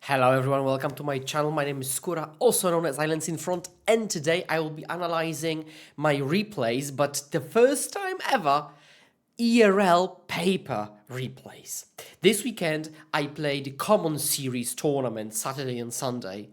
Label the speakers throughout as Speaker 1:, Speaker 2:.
Speaker 1: Hello everyone, welcome to my channel. My name is Skóra, also known as Islands in Front, and today I will be analyzing my replays, but the first time ever, IRL paper replays. This weekend I played the Common Series tournament Saturday and Sunday,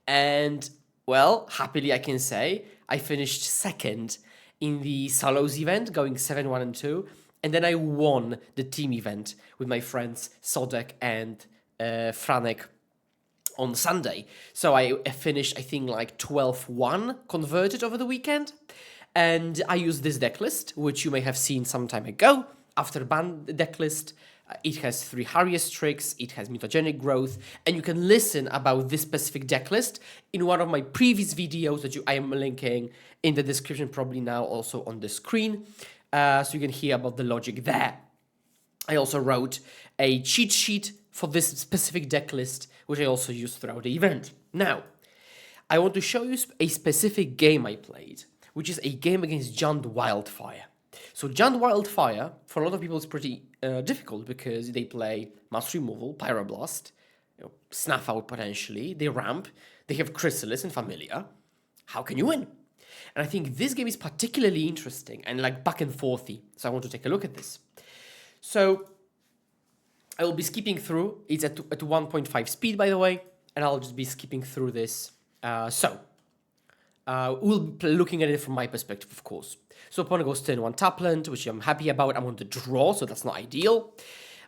Speaker 1: and well, happily I can say, I finished second in the solos event, going 7-1 and 2, and then I won the team event with my friends Sodek and Franek on Sunday. So I finished, I think, like 12-1 converted over the weekend. And I used this deck list, which you may have seen some time ago. After ban deck list, it has 3 Harriest tricks, it has mutagenic growth, and you can listen about this specific deck list in one of my previous videos that I am linking in the description, probably now also on the screen. So you can hear about the logic there. I also wrote a cheat sheet for this specific deck list, which I also used throughout the event. Now, I want to show you a specific game I played, which is a game against Giant Wildfire. So Giant Wildfire, for a lot of people, is pretty difficult because they play Mass Removal, Pyroblast, Snuff Out potentially, they ramp, they have Chrysalis and Familiar. How can you win? And I think this game is particularly interesting and like back and forthy, so I want to take a look at this. So I will be skipping through. It's at 1.5 speed, by the way, and I'll just be skipping through this. We'll be looking at it from my perspective, of course. So opponent goes turn 1 Tapland, which I'm happy about. I'm on the draw, so that's not ideal.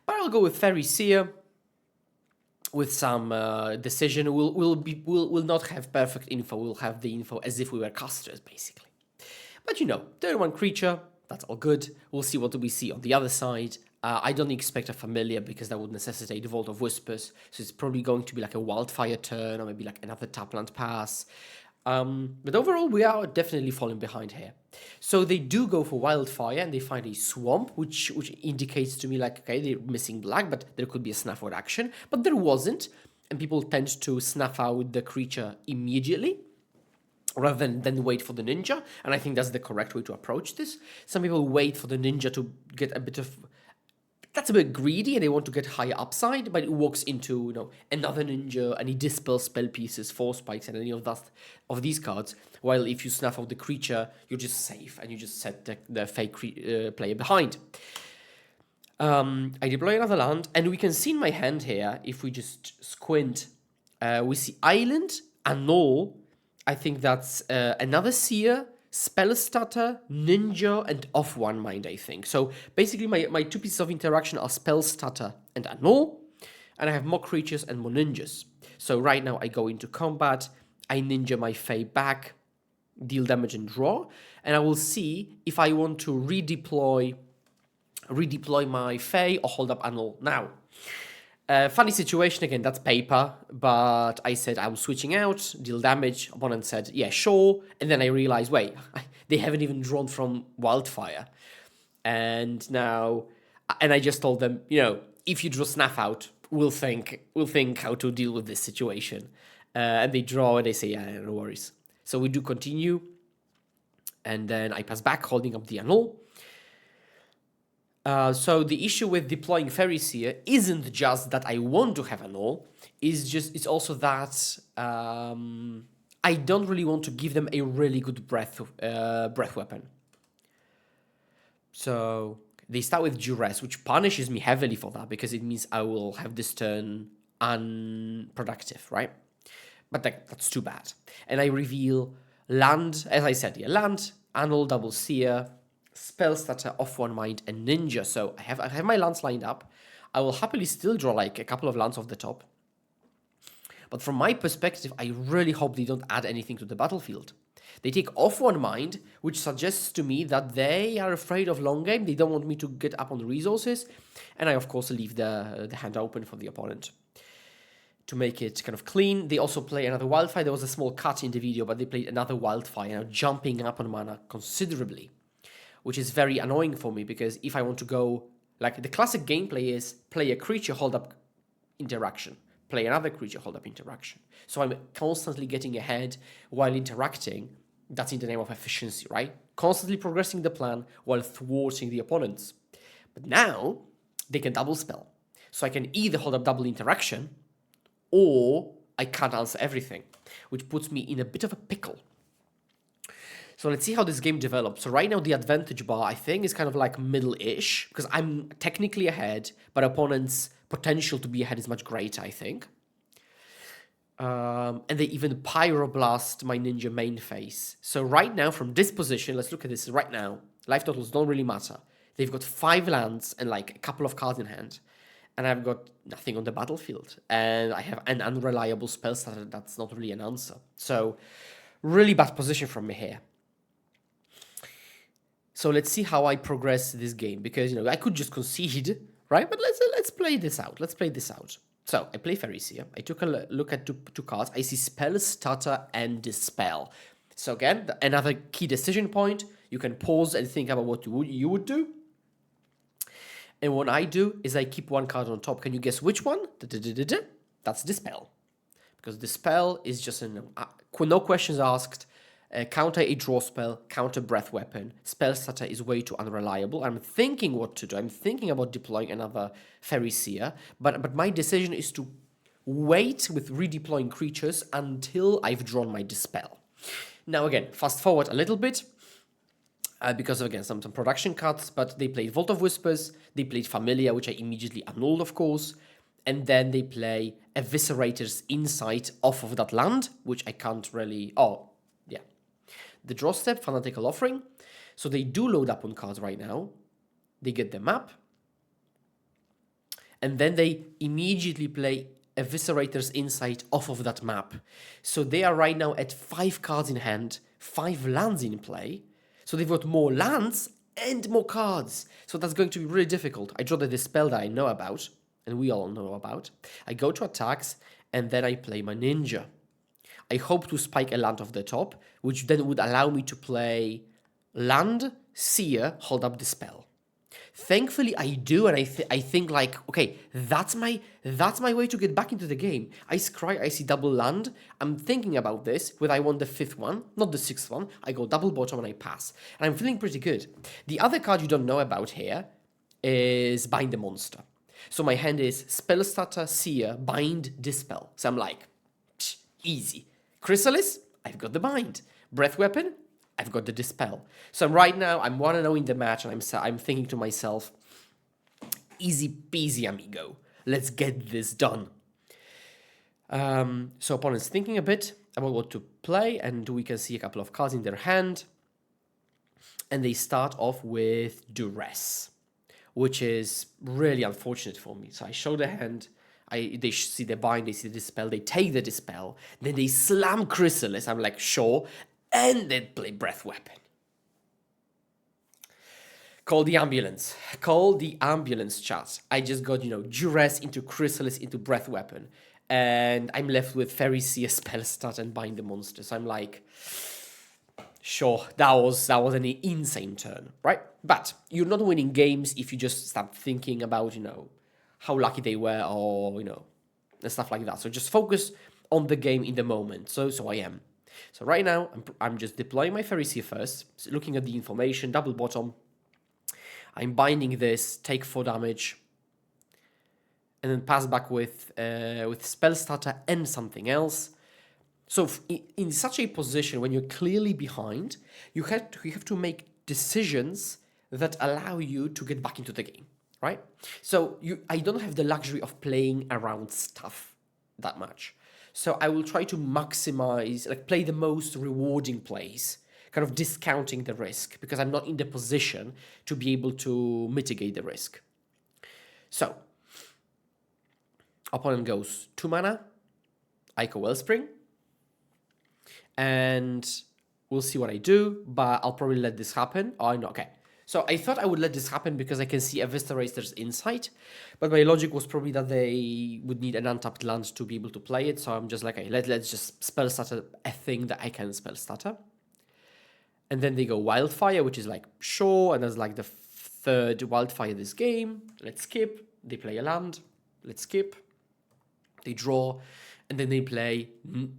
Speaker 1: But I'll go with Fairy Seer with some decision. We'll not have perfect info. We'll have the info as if we were casters, basically. But turn 1 creature. That's all good. We'll see what do we see on the other side. I don't expect a Familiar because that would necessitate Vault of Whispers. So it's probably going to be like a Wildfire turn or maybe like another Tapland pass. But overall, we are definitely falling behind here. So they do go for Wildfire and they find a Swamp, which indicates to me like, okay, they're missing black, but there could be a Snuff Out action. But there wasn't. And people tend to snuff out the creature immediately, rather than wait for the ninja, and I think that's the correct way to approach this. Some people wait for the ninja to get a bit of... That's a bit greedy, and they want to get higher upside, but it walks into, another ninja, and he dispels spell pieces, Force Spikes, and any of these cards, while if you snuff out the creature, you're just safe, and you just set the fake player behind. I deploy another land, and we can see in my hand here, if we just squint, we see Island, Annul. I think that's another Seer, Spell Stutter, Ninja, and Off One Mind, I think. So basically my 2 pieces of interaction are Spell Stutter and Annul, and I have more creatures and more ninjas. So right now I go into combat, I ninja my Fae back, deal damage and draw, and I will see if I want to redeploy my Fae or hold up Annul now. Funny situation again, that's paper, but I said I was switching out, deal damage, opponent said, yeah, sure, and then I realized, wait, they haven't even drawn from Wildfire, and I just told them, if you draw Snuff Out, we'll think how to deal with this situation, and they draw, and they say, yeah, no worries. So we do continue, and then I pass back, holding up the Annul. So the issue with deploying Fairy Seer isn't just that I want to have Annul, it's also that I don't really want to give them a really good breath weapon. So they start with Duress, which punishes me heavily for that because it means I will have this turn unproductive, right? But that's too bad. And I reveal land, as I said, land, Annul, double Seer, Spell Stutter, Off One Mind, and Ninja. So I have my lands lined up. I will happily still draw like a couple of lands off the top. But from my perspective, I really hope they don't add anything to the battlefield. They take Off One Mind, which suggests to me that they are afraid of long game. They don't want me to get up on the resources. And I, of course, leave the hand open for the opponent to make it kind of clean. They also play another Wildfire. There was a small cut in the video, but they played another Wildfire, jumping up on mana considerably, which is very annoying for me because if I want to go, like the classic gameplay is play a creature, hold up interaction, play another creature, hold up interaction. So I'm constantly getting ahead while interacting. That's in the name of efficiency, right? Constantly progressing the plan while thwarting the opponents. But now they can double spell. So I can either hold up double interaction or I can't answer everything, which puts me in a bit of a pickle. So let's see how this game develops. So right now the advantage bar, I think, is kind of like middle-ish, because I'm technically ahead, but opponent's potential to be ahead is much greater, I think. And they even pyroblast my ninja main phase. So right now, from this position, let's look at this right now. Life totals don't really matter. They've got 5 lands and like a couple of cards in hand. And I've got nothing on the battlefield. And I have an unreliable spell starter that's not really an answer. So really bad position from me here. So let's see how I progress this game, because, you know, I could just concede, right? But let's play this out. Let's play this out. So I play Fariseer. I took a look at two cards. I see Spell Stutter and Dispel. So again, another key decision point. You can pause and think about what you would do. And what I do is I keep one card on top. Can you guess which one? That's Dispel. Because Dispel is just no questions asked. Counter a draw spell, counter breath weapon. Spell Stutter is way too unreliable. I'm thinking what to do. I'm thinking about deploying another Fariseer, but my decision is to wait with redeploying creatures until I've drawn my Dispel. Now again, fast forward a little bit, because of, again, some production cuts, but they played Vault of Whispers, they played Familiar, which I immediately annulled, of course, and then they play Eviscerator's Insight off of that land, which I can't really... The draw step, Fanatical Offering. So they do load up on cards right now. They get the map. And then they immediately play Eviscerator's Insight off of that map. So they are right now at 5 cards in hand, 5 lands in play. So they've got more lands and more cards. So that's going to be really difficult. I draw the Dispel that I know about, and we all know about. I go to attacks, and then I play my Ninja. I hope to spike a land off the top, which then would allow me to play land, Seer, hold up Dispel. Thankfully, I do, and I think like, okay, that's my way to get back into the game. I scry, I see double land. I'm thinking about this, whether I want the 5th one, not the 6th one. I go double bottom and I pass, and I'm feeling pretty good. The other card you don't know about here is Bind the Monster. So my hand is Spell Starter, Seer, Bind, Dispel. So I'm like, easy. Chrysalis, I've got the Bind. Breath Weapon, I've got the Dispel. So right now, I'm 1-0 in the match, and I'm thinking to myself, easy peasy, amigo. Let's get this done. So opponent's thinking a bit about what to play, and we can see a couple of cards in their hand. And they start off with Duress, which is really unfortunate for me. So I show the hand. They see the Bind, they see the Dispel, they take the Dispel, then they slam Chrysalis, I'm like, sure, and then play Breath Weapon. Call the ambulance. Call the ambulance, chat. I just got, Duress into Chrysalis into Breath Weapon, and I'm left with Fariseer, Spell Start, and Bind the Monster. So I'm like, sure, that was an insane turn, right? But you're not winning games if you just start thinking about, how lucky they were, or, and stuff like that. So just focus on the game in the moment. So I am. So right now, I'm just deploying my Fariseer first, so looking at the information, double bottom. I'm binding this, take 4 damage, and then pass back with Spell Starter and something else. So in such a position, when you're clearly behind, you have to make decisions that allow you to get back into the game. Right? So I don't have the luxury of playing around stuff that much. So I will try to maximize, play the most rewarding plays, kind of discounting the risk, because I'm not in the position to be able to mitigate the risk. So, opponent goes 2 mana, Ico Wellspring, and we'll see what I do, but I'll probably let this happen. Oh, no, okay. So I thought I would let this happen because I can see Eviscerator's Insight, but my logic was probably that they would need an untapped land to be able to play it, so I'm just like, okay, let's just Spell Stutter a thing that I can Spell Stutter. And then they go Wildfire, which is like, sure, and that's like the 3rd Wildfire this game. Let's skip. They play a land. Let's skip. They draw, and then they play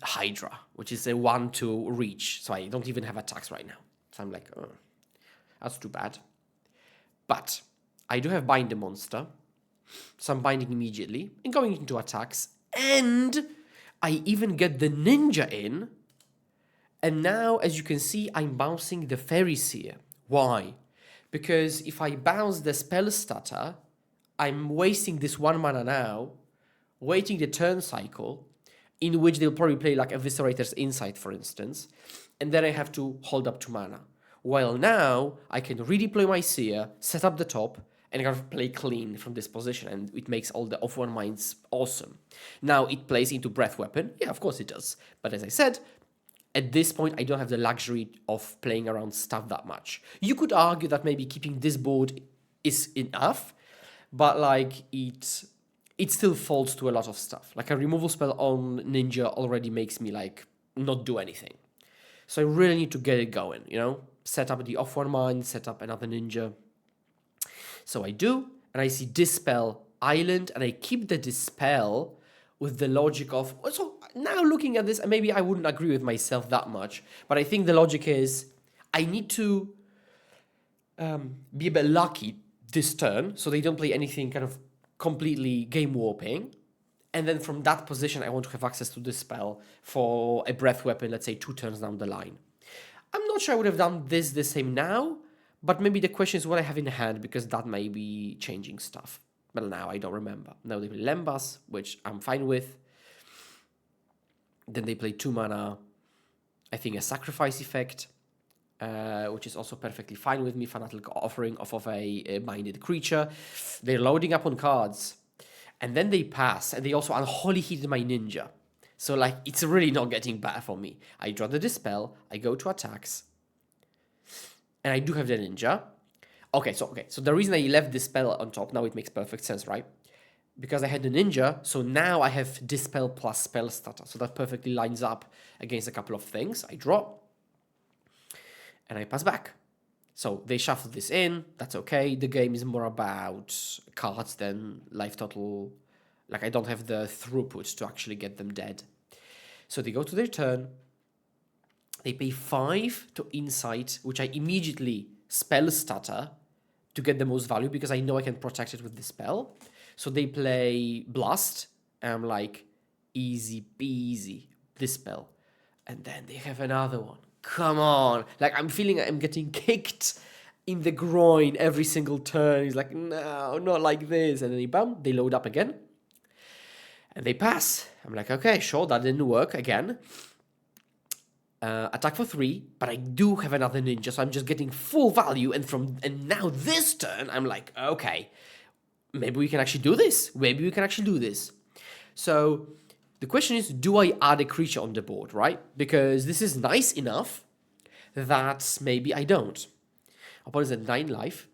Speaker 1: Hydra, which is a 1-2 reach, so I don't even have attacks right now. So I'm like, oh. That's too bad. But I do have Bind the Monster, so I'm binding immediately and going into attacks. And I even get the ninja in. And now, as you can see, I'm bouncing the Fairy Seer. Why? Because if I bounce the Spell Stutter, I'm wasting this 1 mana now, waiting the turn cycle, in which they'll probably play like Eviscerator's Insight, for instance, and then I have to hold up 2 mana. While now, I can redeploy my Seer, set up the top, and kind of play clean from this position, and it makes all the off-one minds awesome. Now, it plays into Breath Weapon. Yeah, of course it does. But as I said, at this point, I don't have the luxury of playing around stuff that much. You could argue that maybe keeping this board is enough, but like it still falls to a lot of stuff. Like a removal spell on Ninja already makes me like not do anything. So I really need to get it going, you know? Set up the off-one mind, set up another Ninja. So I do, and I see Dispel Island, and I keep the Dispel with the logic of... So now looking at this, and maybe I wouldn't agree with myself that much, but I think the logic is I need to be a bit lucky this turn, so they don't play anything kind of completely game warping. And then from that position, I want to have access to this spell for a breath weapon, let's say 2 turns down the line. I'm not sure I would have done this the same now, but maybe the question is what I have in hand, because that may be changing stuff. But now I don't remember. Now they play Lembas, which I'm fine with. Then they play 2 mana, I think a sacrifice effect, which is also perfectly fine with me. Fanatical Offering off of a minded creature. They're loading up on cards. And then they pass, and they also Unholy Heated my Ninja. So, like, it's really not getting better for me. I draw the Dispel, I go to attacks, and I do have the Ninja. Okay, so the reason I left Dispel on top, now it makes perfect sense, right? Because I had the Ninja, so now I have Dispel plus Spell Stutter. So that perfectly lines up against a couple of things. I draw, and I pass back. So they shuffle this in, that's okay. The game is more about cards than life total. Like, I don't have the throughput to actually get them dead. So they go to their turn. They pay 5 to Insight, which I immediately Spell Stutter to get the most value, because I know I can protect it with the spell. So they play Blast, and I'm like, easy peasy, Dispel. And then they have another one. Come on. Like, I'm feeling I'm getting kicked in the groin every single turn. He's like, no, not like this. And then they load up again. And they pass. I'm like, okay, sure, that didn't work again. Attack for 3, but I do have another Ninja, so I'm just getting full value. And now this turn, I'm like, okay, maybe we can actually do this. Maybe we can actually do this. So the question is, do I add a creature on the board, right? Because this is nice enough that maybe I don't. Opponent's at 9 life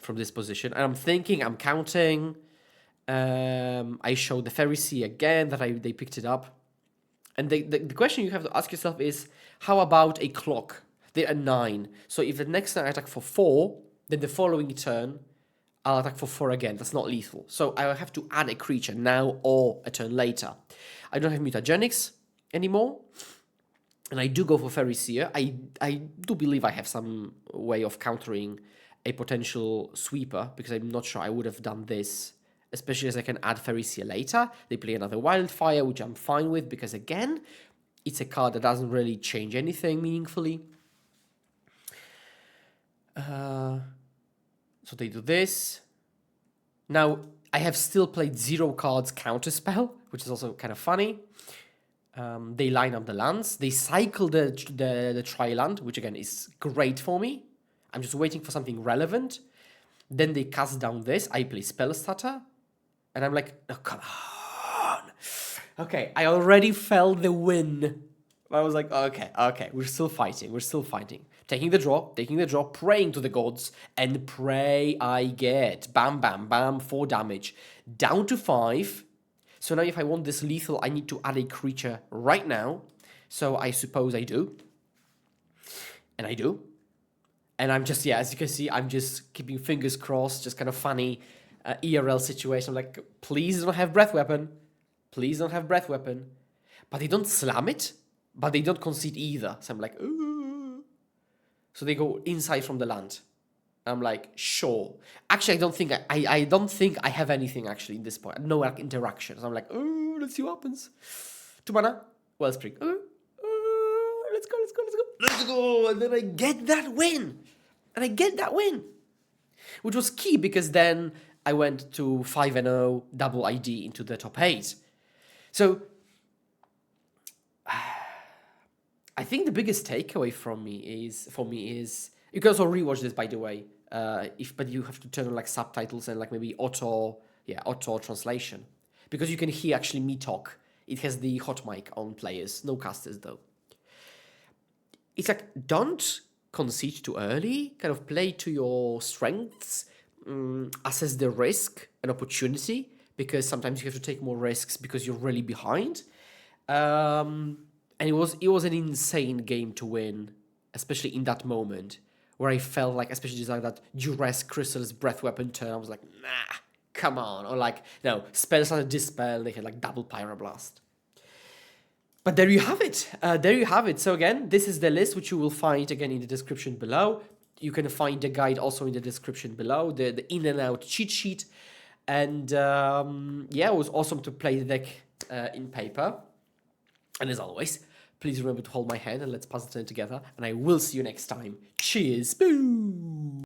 Speaker 1: from this position. And I'm thinking, I'm counting. I show the Pharisee again that they picked it up. And the question you have to ask yourself is, how about a clock? They're at 9. So if the next turn I attack for 4, then the following turn I'll attack for 4 again. That's not lethal. So I will have to add a creature now or a turn later. I don't have Mutagenics anymore. And I do go for Pharisee. I do believe I have some way of countering a potential sweeper, because I'm not sure I would have done this, especially as I can add Pharisee later. They play another Wildfire, which I'm fine with, because again, it's a card that doesn't really change anything meaningfully. So they do this. Now, I have still played 0 cards Counterspell, which is also kind of funny. They line up the lands. They cycle the Tri-land, which again is great for me. I'm just waiting for something relevant. Then they cast down this. I play Spell Stutter. And I'm like, oh, come on. Okay, I already felt the win. I was like, okay, we're still fighting. Taking the draw, praying to the gods, and pray I get. Bam, bam, bam, 4 damage. Down to 5. So now if I want this lethal, I need to add a creature right now. So I suppose I do. And I do. And I'm just, as you can see, I'm just keeping fingers crossed, just kind of funny ERL situation. I'm like, please don't have Breath Weapon. But they don't slam it, but they don't concede either. So I'm like, ooh. So they go inside from the land. I'm like, sure. Actually, I don't think I have anything actually in this point. No like interactions. I'm like, oh, let's see what happens. 2 mana, Wellspring. Let's go, let's go, let's go, let's go. And then I get that win. Which was key because then I went to 5-0 double ID into the top 8. So I think the biggest takeaway for me is you can also rewatch this, by the way. But you have to turn on like subtitles and like maybe auto translation, because you can hear actually me talk. It has the hot mic on players, no casters though. It's like, don't concede too early. Kind of play to your strengths, assess the risk and opportunity, because sometimes you have to take more risks because you're really behind. And it was an insane game to win, especially in that moment where I felt like, especially just like that Duress Crystal's breath weapon turn, I was like, nah, come on. Or like, no, spells like Dispel, they had like double Pyroblast. But there you have it. So again, this is the list, which you will find again in the description below. You can find the guide also in the description below, the in and out cheat sheet. And yeah, it was awesome to play the deck in paper. And as always, please remember to hold my hand and let's pass the turn together. And I will see you next time. Cheers. Boom.